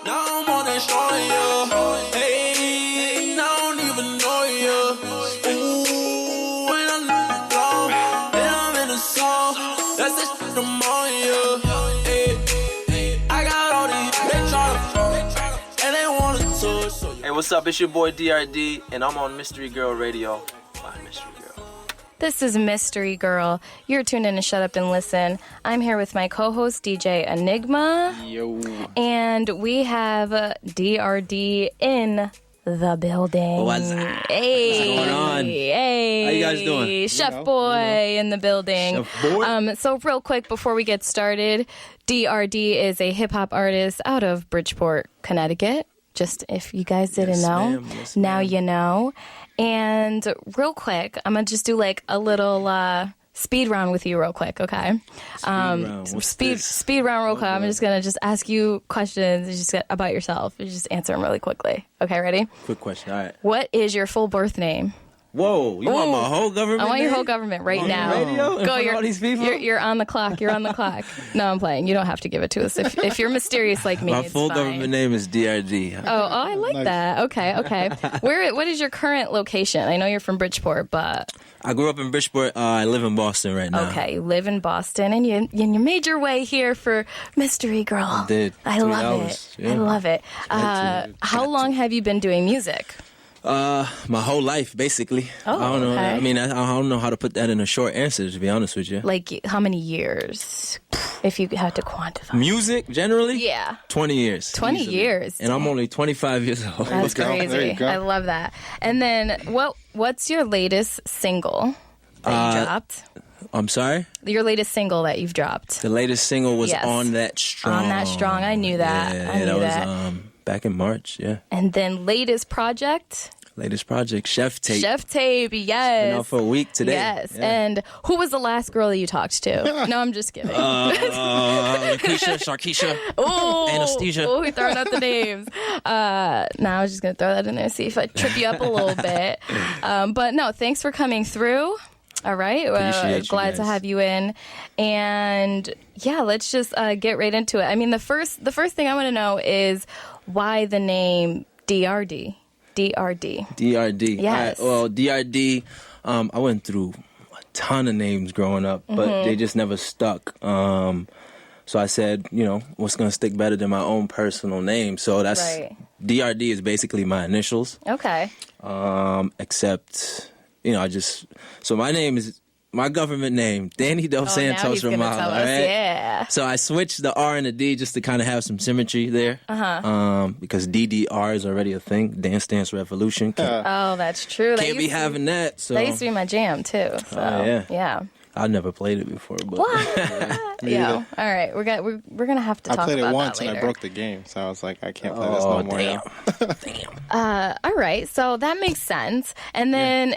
Now I'm on that showing you. Hey, now I don't even know you. Ooh, when I'm low, then I'm in the song. That's the shit I'm on you. Hey, I got all these, they tryna, and they wanna touch. So Hey, what's up? It's your boy D.ARDEE, and I'm on Mystery Girl Radio. Bye, Mystery Girl. This is Mystery Girl. You're tuned in to Shut Up and Listen. I'm here with my co-host, DJ Enigma. Yo. And we have D.ARDEE in the building. What's up? Hey. What's going on? Hey. How you guys doing? Chefboy in the building. Chefboy? So real quick before we get started, D.ARDEE is a hip-hop artist out of Bridgeport, Connecticut. Just if you guys didn't know, yes, now ma'am. you know. And real quick, I'm going to just do like a little speed round with you real quick, okay? Speed round real quick. I'm just going to just ask you questions just about yourself. You just answer them really quickly. Okay, ready? Quick question. All right. What is your full birth name? Whoa, you want my whole government? I want your name? whole government right On now. the radio? In front of all these people? You're on the clock. You're on the clock. No, I'm playing. You don't have to give it to us. If you're mysterious like me, My it's full fine. government name is D.ARDEE. Oh, I like that. Okay. What is your current location? I know you're from Bridgeport, but I grew up in Bridgeport. I live in Boston right now. okay, you live in Boston, and you made your way here for Mystery Girl. I did. I 3 love hours. it. Yeah. I love it. How long have you been doing music? My whole life, basically. Oh, I don't know. okay. I mean, I don't know how to put that in a short answer, to be honest with you. Like how many years, if you had to quantify? Music, generally? Yeah. 20 years. 20 easily. years. And I'm only 25 years old. That's There you crazy. go. I love that. And then what's your latest single that you dropped? I'm sorry? Your latest single that you've dropped. The latest single was Yes. On That Strong. On That Strong. I knew that. Yeah, I knew that. was back in March, yeah. And then latest project? Latest project, Chetape. Cheftape, yes. Been out for a week today. Yes. Yeah. And who was the last girl that you talked to? No, I'm just kidding. Keisha, Sarkeisha. Ooh, Anesthesia. Ooh, we're throwing out the names. I was just going to throw that in there, see if I trip you up a little bit. But no, thanks for coming through. All right. Appreciate you Glad to guys. have you in. And yeah, let's just get right into it. I mean, the first thing I want to know is why the name D.ARDEE? D.ARDEE. D.ARDEE. Yes. Well, D.ARDEE, I went through a ton of names growing up, but they just never stuck. So I said, what's going to stick better than my own personal name? So that's Right. D.ARDEE is basically my initials. Okay. Except, so my name is, my government name, Danny Dos Now Santos he's gonna Ramalho. tell us. Right? Yeah. So I switched the R and the D just to kind of have some symmetry there. Because DDR is already a thing. Dance Dance Revolution. Oh, that's true. Can't be having that. So That used to be my jam too. So, yeah. I never played it before, but Yeah. All right. We're gonna have to I talk played about it once that and later. I broke the game, so I was like, I can't play this no more. damn. All right. So that makes sense. And then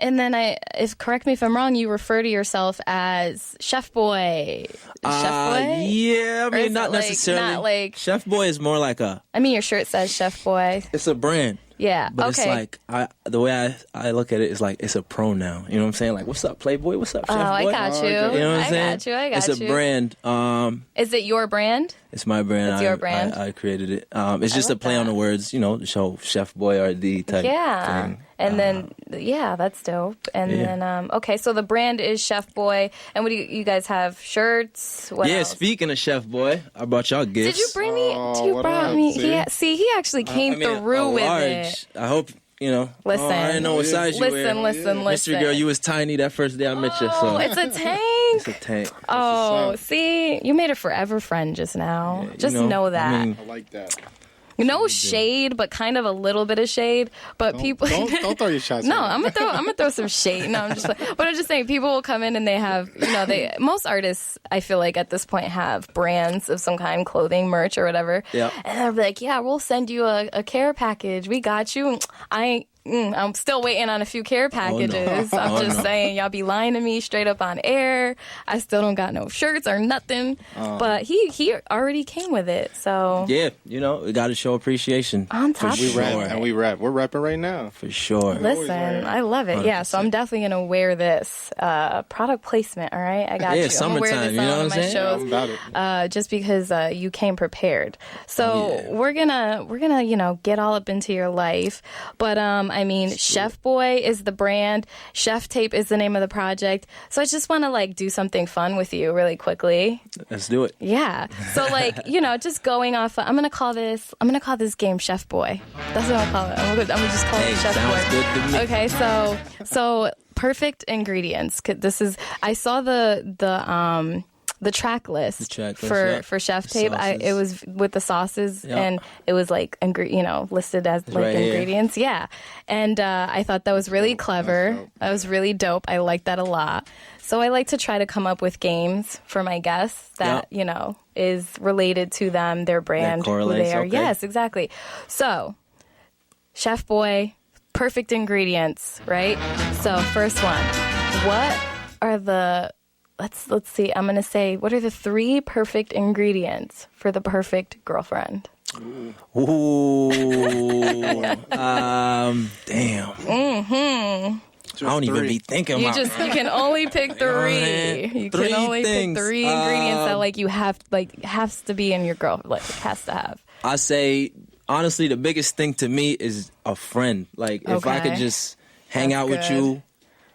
correct me if I'm wrong, you refer to yourself as Chefboy. Chefboy? Yeah, I Or mean, is not it like- necessarily. not like- Chefboy is more like I mean, your shirt says Chefboy. it's a brand. Yeah. But okay. it's like, the way I look at it is like, it's a pronoun. You know what I'm saying? Like, what's up, Playboy? What's up, Chef Oh, I Boy? got you. You know what I'm saying? I got you. It's a brand. Is it your brand? It's my brand. It's your brand? I created it. It's just a like play on that. the words, to show Chef Boy RD type Yeah. thing. And then, that's dope. And Yeah. then, okay, so the brand is Chefboy. And what do you guys have? Shirts? What Yeah, else? speaking of Chef Boy, I brought y'all gifts. Did you bring me? Oh, You what brought up, me. see? He actually came I mean, through a with large. it. I hope, Listen. Oh, I didn't know what size you were. Listen. Mystery Girl, you was tiny that first day I met you, so. Oh, it's a tank. It's a tank. Oh, what's up. see, you made a forever friend just now. Yeah, you just know that. I mean, I like that. No shade, but kind of a little bit of shade. But people Don't throw your shots. No, at I'm gonna throw some shade. No, I'm just but I'm just saying people will come in and they have most artists I feel like at this point have brands of some kind, clothing, merch or whatever. Yeah. And they'll be like, yeah, we'll send you a care package. We got you. I ain't I'm still waiting on a few care packages. Oh, no. I'm just saying, y'all be lying to me straight up on air. I still don't got no shirts or nothing. But he already came with it, so. Yeah, you know, we got to show appreciation. On top of We rap it. and we rap. We're rapping right now. For sure. Listen, I love it. Yeah, so I'm definitely going to wear this. Product placement, all right? I got you. Yeah, I'm summertime, gonna wear this you know on what I'm my saying? shows, I'm about it. just because you came prepared. So yeah. we're gonna you know, get all up into your life. But I mean, Chefboy is the brand. Chetape is the name of the project. So I just want to like do something fun with you really quickly. Let's do it. Yeah. So like, you know, just going off. I'm gonna call this game Chefboy. That's what I'm gonna call it. I'm gonna just call it Chefboy. Sounds good to me. Okay. So perfect ingredients. This is. I saw the track list, yeah. for Chetape. It was with the sauces, Yeah. and it was like listed as like right here. ingredients. Yeah, and I thought that was really clever. That's dope. That was really dope. I like that a lot. So I like to try to come up with games for my guests that is related to them, their brand, who correlates, they are. okay. Yes, exactly. So, Chefboy, perfect ingredients, right? So first one, what are the Let's see. I'm going to say, what are the 3 perfect ingredients for the perfect girlfriend? Ooh. Damn. I don't even be thinking You about you can only pick 3. You can 3 only things. pick 3 ingredients that like you have has to be in your girl, like has to have. I say, honestly, the biggest thing to me is a friend. Like, if I could Okay. just hang That's out with good. you,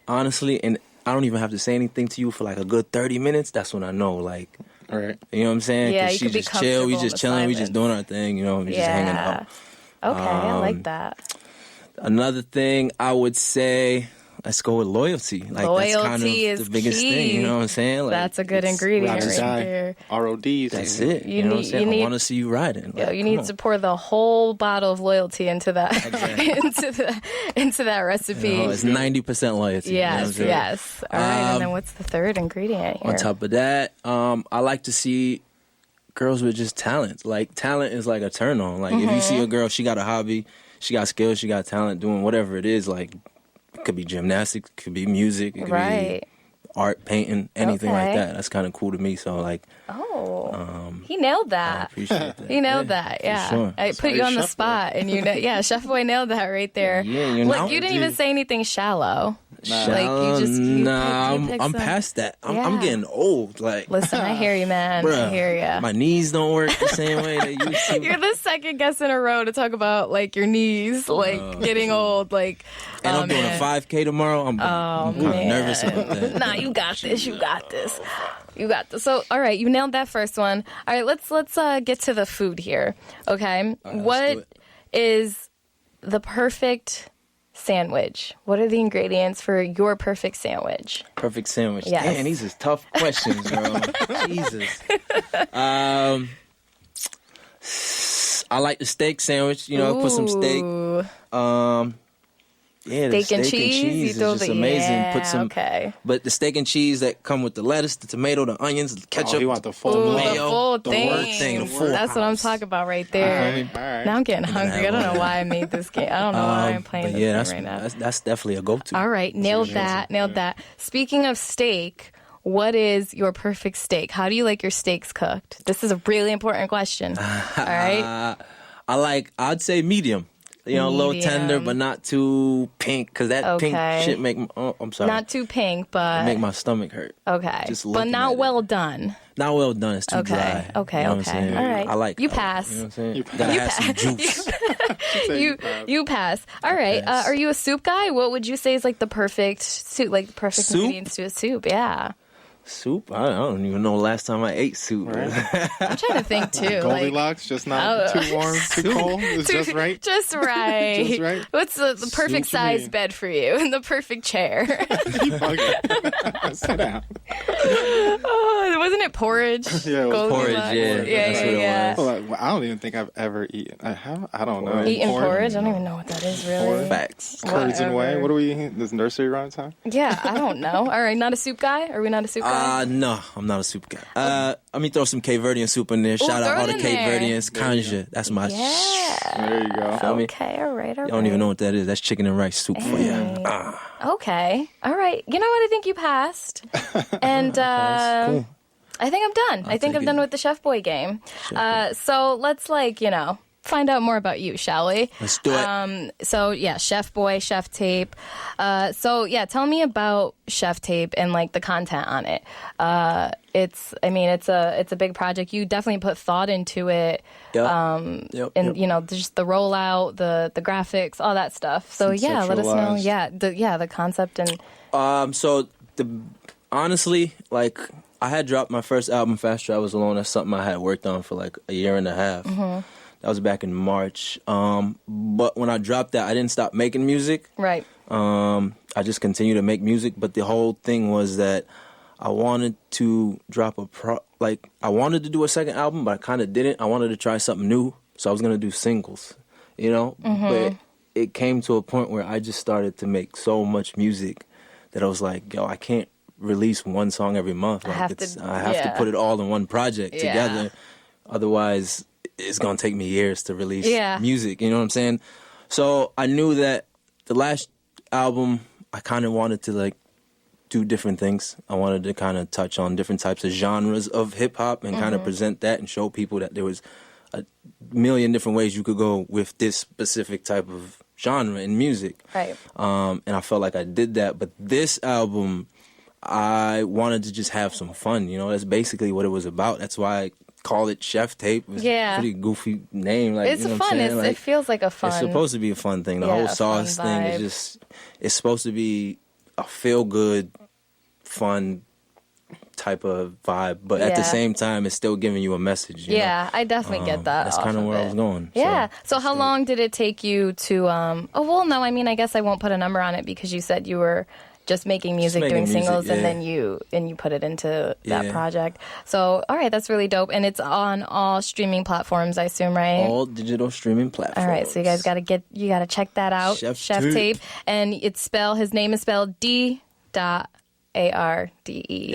honestly, and I don't even have to say anything to you for like a good 30 minutes, that's when I know, like, All right. you know what I'm saying? Yeah, 'Cause you she could be just chill, we comfortable in just the chilling, we just silence. doing our thing, you know, we just hanging out. Okay, I like that. Another thing I would say, let's go with loyalty. Like, that's kind of Loyalty is the biggest key. thing, you know what I'm saying? Like, That's a good it's- ingredient Ride or right die. there. RODs. That's it. You You, know what I'm need- saying? you I need- want to see you riding. Yo, Like, you come need on. to pour the whole bottle of loyalty into that into that recipe. You know, it's 90% loyalty. you know what I'm Yes, saying? yes. All right, and then what's the 3rd ingredient here? On top of that, I like to see girls with just talent. Like, talent is like a turn on. Like, if you see Mm-hmm. a girl, she got a hobby, she got skills, she got talent, doing whatever it is. Like, it could be gymnastics, it could be music, it could Right. be art, painting, anything Okay. like that. That's kind of cool to me. So, like, He nailed I that. appreciate that. He nailed Yeah, that. for Yeah, sure. I put you how on you the Chef spot, and Chefboy nailed that right there. Yeah, you Look, know. you didn't even say anything shallow. Like, Nah, picked I'm some- past that. I'm Yeah. getting old. Like, Listen, I hear you, man. bruh, I hear ya. my knees don't work the same way they used to. You're the second guest in a row to talk about like your knees, like getting old, like. And I'm doing man. a 5K tomorrow. I'm kind of man. nervous about that. Nah, you got this. You got this. You got this. So, all right, you nailed that first one. All right, let's get to the food here. Okay, let's do what it. is the perfect sandwich? What are the ingredients for your perfect sandwich? Perfect sandwich. Yes. Damn, these is tough questions, bro. Jesus. I like the steak sandwich. You know, put some steak. Ooh, Yeah, the steak and cheese. is just amazing. Yeah, Put some, okay. but the steak and cheese that come with the lettuce, the tomato, the onions, the ketchup. Oh, he want the full Ooh, the mayo, full the thing. word thing, the full That's what I'm house. talking about right there. All right. Now I'm getting hungry. I don't know why I made this game. I don't know why I'm playing But this yeah, game that's, right now. that's definitely a go-to. All right, nailed that. Speaking of steak, what is your perfect steak? How do you like your steaks cooked? This is a really important question. All right. I'd say medium. You know, a little Medium. tender, but not too pink, because that pink Okay. shit make. Oh, I'm sorry. Not too pink, but make my stomach hurt. okay. just But looking not at it. well done. Not well done. It's too Okay. dry. Okay. You know what I'm Okay. saying? All right. I like You you pass. know what I'm saying? You Gotta have some juice. You pass. All right. pass. Are you a soup guy? What would you say is like the perfect soup? Like the perfect Soup? ingredients to a soup? Yeah. Soup? I don't even know the last time I ate soup. I'm trying to think too. Like, Goldilocks, just not too warm, too cold. It's just right. Just right. Just right. What's the perfect Suits size me. bed for you and the perfect chair? You bugging. Sit down. Oh, wasn't it porridge? Yeah, it was porridge, Goldilocks? yeah. Yeah, That's yeah, what it yeah. was. Well, I don't even think I've ever eaten. I don't know. Eating porridge? I don't even know what that is, really. Facts. Curds and whey. Whatever. What are we eating? This nursery rhyme time? Yeah, I don't know. All right, not a soup guy? Are we not a soup guy? No, I'm not a soup guy. Let me throw some Cape Verdean soup in there. Shout out throw all it the in Cape there. Verdeans. Kanja. That's my Yeah. There you go. Feel me? Okay, all right. Y'all don't even know what that is. That's chicken and rice soup for you. Okay. All right. You know what? I think you passed. And Cool. I think I'm done. I think take I'm done it. with the Chefboy game. So let's, find out more about you, shall we? Let's do it. So yeah, Chefboy, Chetape. Tell me about Chetape and the content on it. It's a big project. You definitely put thought into it. Yep. And just the rollout, the graphics, all that stuff. So yeah, let us know. Conceptualized. Yeah, the concept and Honestly, I had dropped my first album, Fast Travels Alone. That's something I had worked on for a year and a half. Mm-hmm. That was back in March. But when I dropped that, I didn't stop making music. right. I just continued to make music. But the whole thing was that I wanted to drop I wanted to do a second album, but I kind of didn't. I wanted to try something new, so I was gonna do singles, But it came to a point where I just started to make so much music that I was like, yo, I can't release one song every month. I have to put it all in one project together. Otherwise, it's gonna take me years to release music. You know what I'm saying? So I knew that the last album, I kind of wanted to do different things. I wanted to kind of touch on different types of genres of hip hop and kind of present that and show people that there was a million different ways you could go with this specific type of genre in music. Right. And I felt like I did that. But this album, I wanted to just have some fun. That's basically what it was about. That's why I call it Chetape. It's a pretty goofy name. It's fun. It feels like a fun. It's supposed to be a fun thing. The whole sauce thing is it's supposed to be a feel-good, fun type of vibe, but at the same time, it's still giving you a message. I definitely get that. That's kind of where I was going. Yeah. So how long did it take you to? I guess I won't put a number on it because you said you were just making music, doing singles, and then you put it into that project. So all right, that's really dope, and it's on all streaming platforms, I assume, right? All digital streaming platforms. All right, so you guys gotta check that out. Chetape, and his name is spelled D.ARDEE,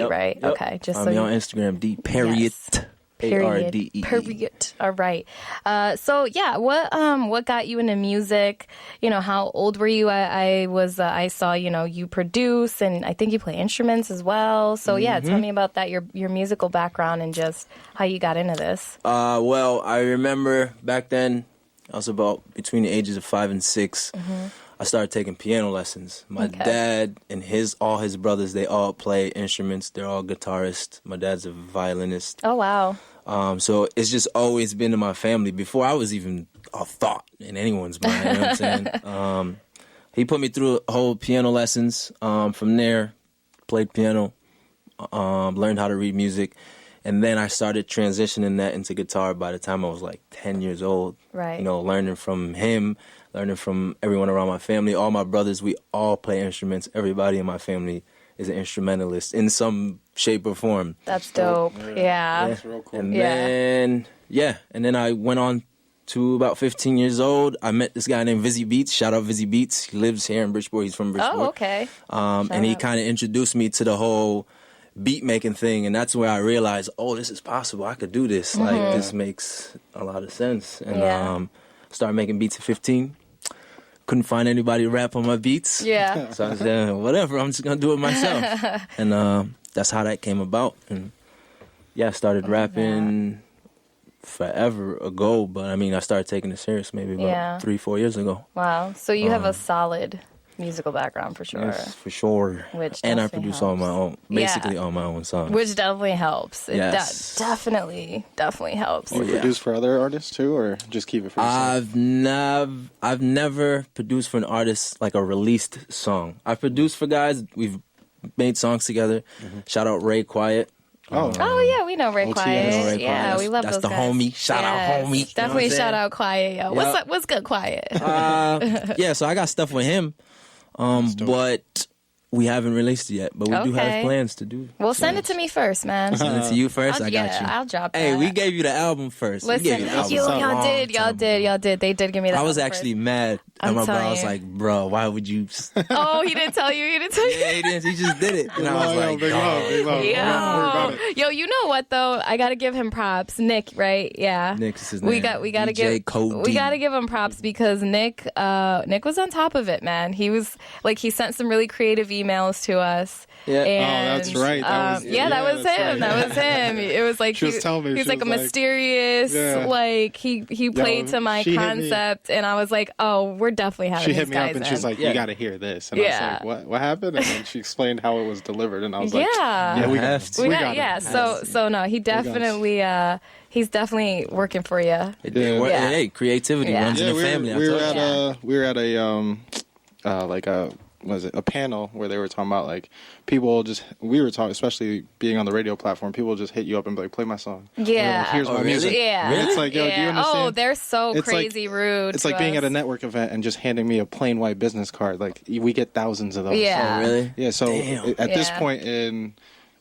right? Yep. Okay, just I'm on Instagram, D.ARDEE. Yes. Period. All right. What got you into music? How old were you? I saw, you produce and I think you play instruments as well. So tell me about that, your musical background and just how you got into this. Well, I remember back then, I was about between the ages of 5 and 6. I started taking piano lessons. My dad and all his brothers, they all play instruments. They're all guitarists. My dad's a violinist. Oh, wow. So it's just always been in my family before I was even a thought in anyone's mind. You know what I'm saying? He put me through whole piano lessons. From there, played piano, learned how to read music. And then I started transitioning that into guitar by the time I was 10 years old. Right. Learning from him, learning from everyone around my family. All my brothers, we all play instruments. Everybody in my family is an instrumentalist in some shape or form. That's dope. Yeah. That's real cool. And then I went on to about 15 years old. I met this guy named Vizzy Beats. Shout out Vizzy Beats. He lives here in Bridgeport. He's from Bridgeport. Oh, okay. And he kind of introduced me to the whole beat making thing, and that's where I realized, this is possible. I could do this. This makes a lot of sense. And started making beats at 15. Couldn't find anybody to rap on my beats. Yeah. So I said, whatever, I'm just gonna do it myself. And that's how that came about. And I started rapping forever ago, but I started taking it serious maybe about 3-4 years ago. Wow. So you have a solid musical background for sure. Yes, for sure. Which and I definitely produce helps. all my own, basically all my own songs. Which definitely helps. It Yes. definitely helps. You produce for other artists too, or just keep it for yourself? I've never produced for an artist like a released song. I've produced for guys. We've made songs together. Shout out Ray Quiet. Oh, yeah, we know Ray OTS. Quiet. Ray Yeah, Quiet. we love That's those the guys. homie. Shout out homie. Definitely You know what I'm shout out Quiet, yo. What's Yep. up? What's good, Quiet? So I got stuff with him. But We haven't released it yet, but we do have Okay. plans to do. Well, send it to me first, man. Send it to you first. I got you. I'll drop Hey, that. we gave you the album first. We Listen, gave you the album a y'all long did. They did give me that. I was album actually first. mad at I'm my bro. I telling was you. like, bro, why would you? Oh, he didn't tell you. He didn't tell you. Yeah, he didn't. He just did it. And I was like, big love, big love. Don't worry about it. Yo, you know what though? I gotta give him props. Nick, right? Yeah. Nick is his We name. gotta DJ Code we D. gotta give him props because Nick was on top of it, man. He was like he sent some really creative emails to us. Yeah. And, that's right. That was- that was that's him. right. That was him. It was like She was telling me, he's she like a was like- mysterious, Yeah. like he played to my she hit me. concept, and I was like, oh, we're definitely having She these hit me up guys and in. she's like, Yeah. "You got to hear this." And I Yeah. was like, "What happened?" And then she explained how it was delivered, and I was like, Yeah. "Yeah, we have got to. it. We We got, got yeah. it." So no, he definitely he's definitely working for you. It did work. Yeah. Hey, creativity Yeah. runs in Yeah, the family. we were I told you. we were at a like a was it a panel where they were talking about like people just we were talking, especially being on the radio platform, people just hit you up and be like, "Play my song." Yeah. Or, like, here's Oh, my really? music. Yeah. And it's like, yo, do you understand? Oh, they're so It's like- crazy rude. It's to like being us. at a network event and just handing me a plain white business card. Like we get thousands of those. Yeah. Oh, really? Yeah, so Damn. at this Yeah. point in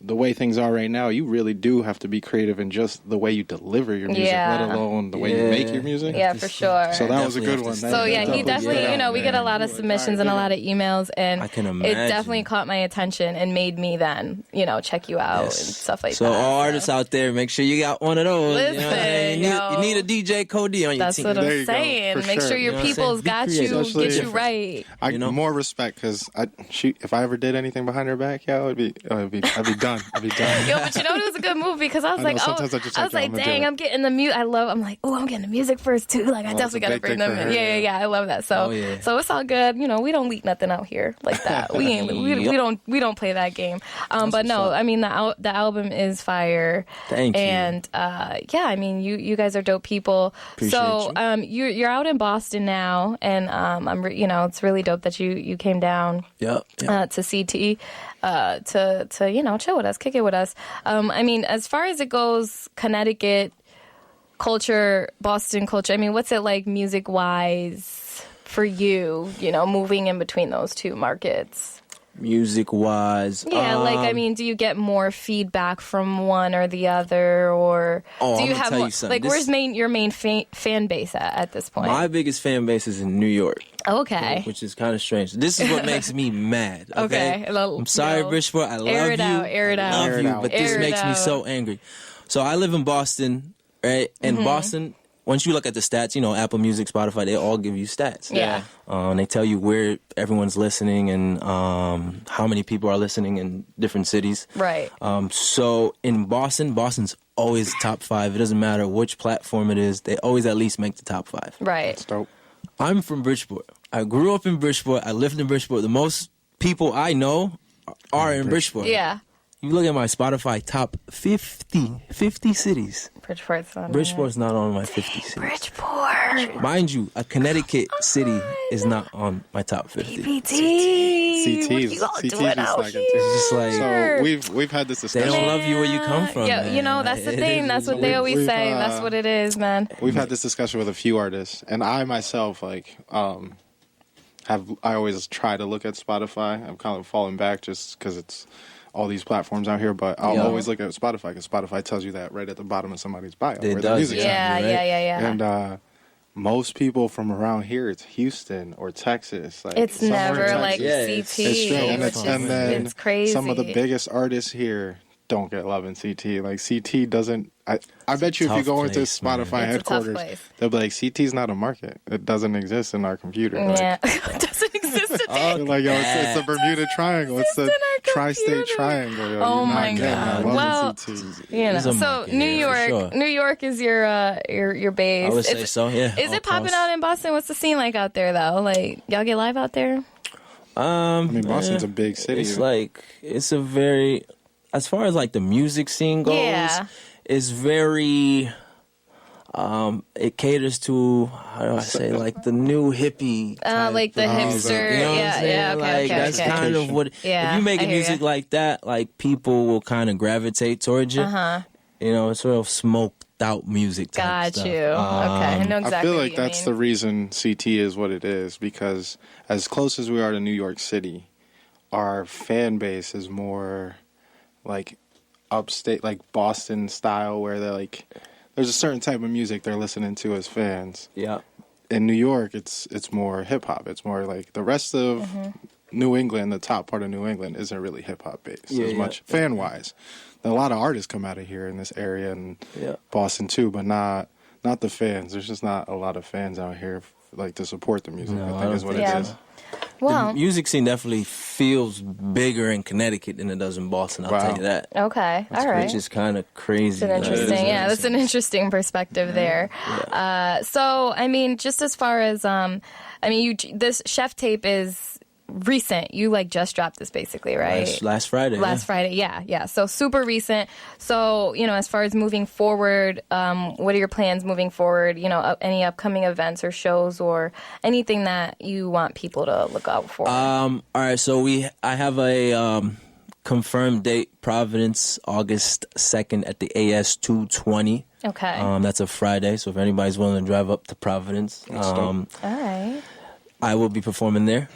the way things are right now, you really do have to be creative in just the way you deliver your music, Yeah. let alone the way you make your music. Yeah, for sure. So that was a Definitely good have to one. step So it yeah, up. he definitely, Yeah, you know, we get a lot of man. submissions and a lot of emails, and I can it imagine. definitely caught my attention and made me then, you know, check you out Yes. and stuff like So that. all artists out there, make sure you got one of those. You know what I'm saying? Listen, You need a DJ Cody on your That's team. what There I'm you go, saying. for Make sure. sure You your know what I'm people's saying? Be got creative. you, Especially get you different. right. I You know? more respect because if I ever did anything behind her back, yeah, I'd be done. I'd be done. Yo, but you know it was a good move because I was I like, know, oh, sometimes I just I was like, like, yo, I'ma do dang, it. I'm getting the music. I'm like, oh, I'm getting the music first too. Like, I it's definitely a got to big bring thing them for in. her, Yeah. yeah. I love that. So, Oh, yeah. so it's all good. You know, we don't leak nothing out here like that. We ain't, we don't play that game. But no, what's up. I mean the album is fire. Thank you. And yeah, I mean you guys are dope people. So you're out in Boston now, and you know, it's really dope that you came down. Yep. To CT, to you know, chill with us, kick it with us. I mean, as far as it goes, Connecticut culture, Boston culture. I mean, what's it like music wise for you? You know, moving in between those two markets. Music wise. Yeah, like I mean, do you get more feedback from one or the other, or Oh, do I'm you gonna have tell more, you something. like where's your main fan base at this point? My biggest fan base is in New York. Okay. Which is kind of strange. This is what makes me mad. Okay. I'm sorry, No. Bridgeport. I love Air it you. out, air it I out. love Air it you, out. but this Air it makes me out. so angry. So I live in Boston, right? And Boston, once you look at the stats, you know, Apple Music, Spotify, they all give you stats. Yeah. They tell you where everyone's listening and how many people are listening in different cities. Right. So in Boston's always top 5. It doesn't matter which platform it is. They always at least make the top 5. Right. It's dope. I'm from Bridgeport. I grew up in Bridgeport. I lived in Bridgeport. The most people I know are in Bridgeport. Yeah. You look at my Spotify top 50 cities. Bridgeport's not on my 50 cities. Bridgeport. Mind you, a Connecticut city is not on my top 50. BT. What you all CT's doing just out like here? it too. It's just like So we've had this they discussion. don't love you where you come from. Yeah, man. you know, that's the It thing. is- That's what they always we've, say. That's what it is, man. We've had this discussion with a few artists, and I myself I always try to look at Spotify. I'm kind of falling back just because it's all these platforms out here, but I'll Yeah. always look at Spotify because Spotify tells you that right at the bottom of somebody's bio It where the does, music's Yeah, right? yeah. And most people from around here, it's Houston or Texas. Like It's somewhere in never Texas. like Yeah, CT. it's It's straight, and, which it's, is- and then it's crazy. some of the biggest artists here don't get love in CT. Like CT doesn't. I bet you if you tough go into place, man. Spotify It's a tough headquarters, place. they'll be like, CT's not a market. It doesn't exist in our computer. Like, Yeah, it doesn't exist today. they're like, yo, it's the Bermuda Triangle. It's the in our tri-state computer. triangle. Yo, Oh you're my not getting that God. love in Well, CT. You know, There's a so market New here, for York, sure. New York is your base. I would say so, yeah. Is All it popping across. out in Boston? What's the scene like out there though? Like y'all get live out there? I mean, Boston's a big city. It's like, it's a very, as far as like the music scene goes, Yeah. it's very, it caters to, how do I say, like the new hippie. type Like the of music, hipster. you know what I'm Yeah, saying? yeah, okay, Like, okay, that's okay. kind of what, Yeah, if you make I a hear music ya. like that, like people will kind of gravitate towards you. You know, it's real smoked out music type Got stuff. you. Okay, I know exactly. I feel what like you that's mean. the reason CT is what it is, because as close as we are to New York City, our fan base is more like upstate, like Boston style, where they're like, there's a certain type of music they're listening to as fans. Yeah. In New York, it's more hip hop. It's more like the rest of New England. The top part of New England isn't really hip hop based as much fan wise. A lot of artists come out of here in this area and Boston too, but not the fans. There's just not a lot of fans out here like to support the music. No, I think is what it is. Well, the music scene definitely feels bigger in Connecticut than it does in Boston. I'll tell you that. okay, all right. Which is kind of crazy. It's an interesting, that's an interesting perspective there. Yeah. So, I mean, just as far as, this Cheftape is recent. You like just dropped this basically, right? Last Friday. Friday, yeah. So super recent. So, as far as moving forward, what are your plans moving forward? Any upcoming events or shows or anything that you want people to look out for? All right, so I have a confirmed date, Providence, August 2nd at the AS 220. Okay. That's a Friday, so if anybody's willing to drive up to Providence, all right. I will be performing there,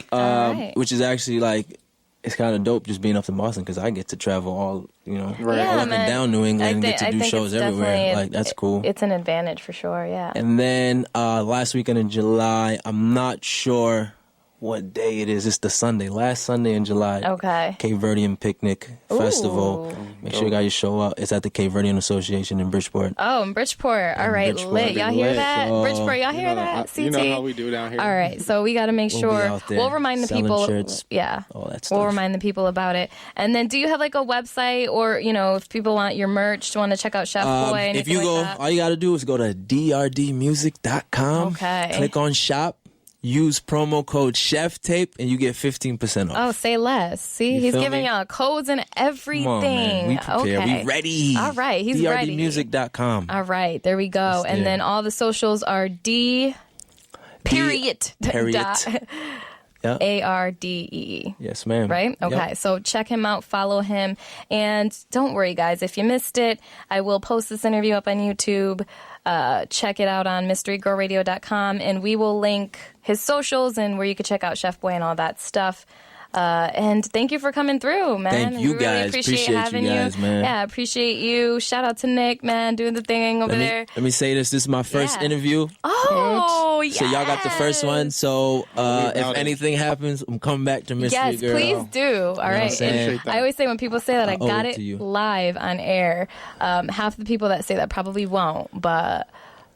which is actually like, it's kind of dope just being up in Boston because I get to travel all up and down New England and get to do shows everywhere. Like, that's cool. It's an advantage for sure, yeah. And then last weekend in July, I'm not sure what day it is. It's the Sunday, last Sunday in July. Okay. Cape Verdean Picnic Festival. Make sure you guys show up. It's at the Cape Verdean Association in Bridgeport. Oh, in Bridgeport. All right, lit. Y'all hear that? So, Bridgeport, y'all hear that? CT? You know how we do down here. All right, so we got to make sure. We'll remind the people. Shirts, all that stuff. We'll remind the people about it. And then do you have like a website or, if people want your merch, want to check out Chefboy? If you go, all you got to do is go to DRDeemusic.com. Okay. Click on shop. Use promo code Cheftape and you get 15% off. Oh, say less. See, he's giving y'all codes and everything. Come on, man. We prepared. Okay. We ready. All right, he's ready. DRDeemusic.com. All right, there we go. And then all the socials are D. Period. ARDEE. Yes, ma'am. Right? Okay, Yep. so check him out, follow him. And don't worry, guys, if you missed it, I will post this interview up on YouTube. Check it out on mysterygirlradio.com, and we will link his socials and where you can check out Chefboy and all that stuff. And thank you for coming through, man. Thank you really guys. Appreciate having you guys, man. Yeah, appreciate you. Shout out to Nick, man, doing the thing over there. Let me say this. This is my first interview. Oh, yeah. So y'all got the first one. So if anything happens, I'm coming back to Mystery Girl. Yes, please do. All right. And I always say when people say that, I got it live on air. Half the people that say that probably won't, but...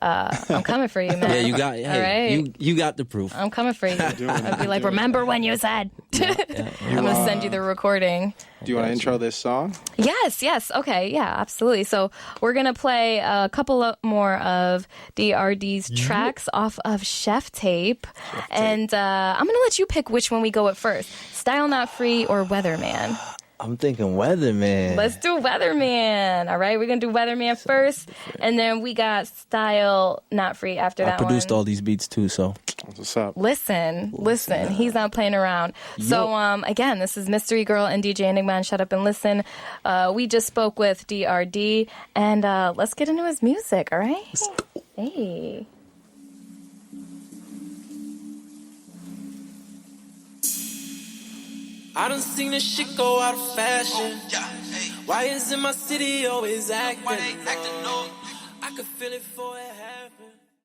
I'm coming for you, man. Yeah, you got. Hey, all right? you got the proof. I'm coming for you. I'll be like, remember when you said? I'm gonna send you the recording. Do you want to intro this song? Yes. Okay, yeah, absolutely. So we're gonna play a couple more of D.ARDEE's tracks off of Cheftape, and I'm gonna let you pick which one we go with first: Style Not Free or Weatherman. I'm thinking Weatherman. Let's do Weatherman. All right, we're going to do Weatherman first, and then we got Style Not Free after that one. I produced all these beats too, so. What's up? Listen. He's not playing around. So, again, this is Mystery Girl and DJ Enigma on Shut Up and Listen. We just spoke with D.ARDEE, and let's get into his music, all right? Hey. I done seen this shit go out of fashion. Why is in my city always acting? I could feel it for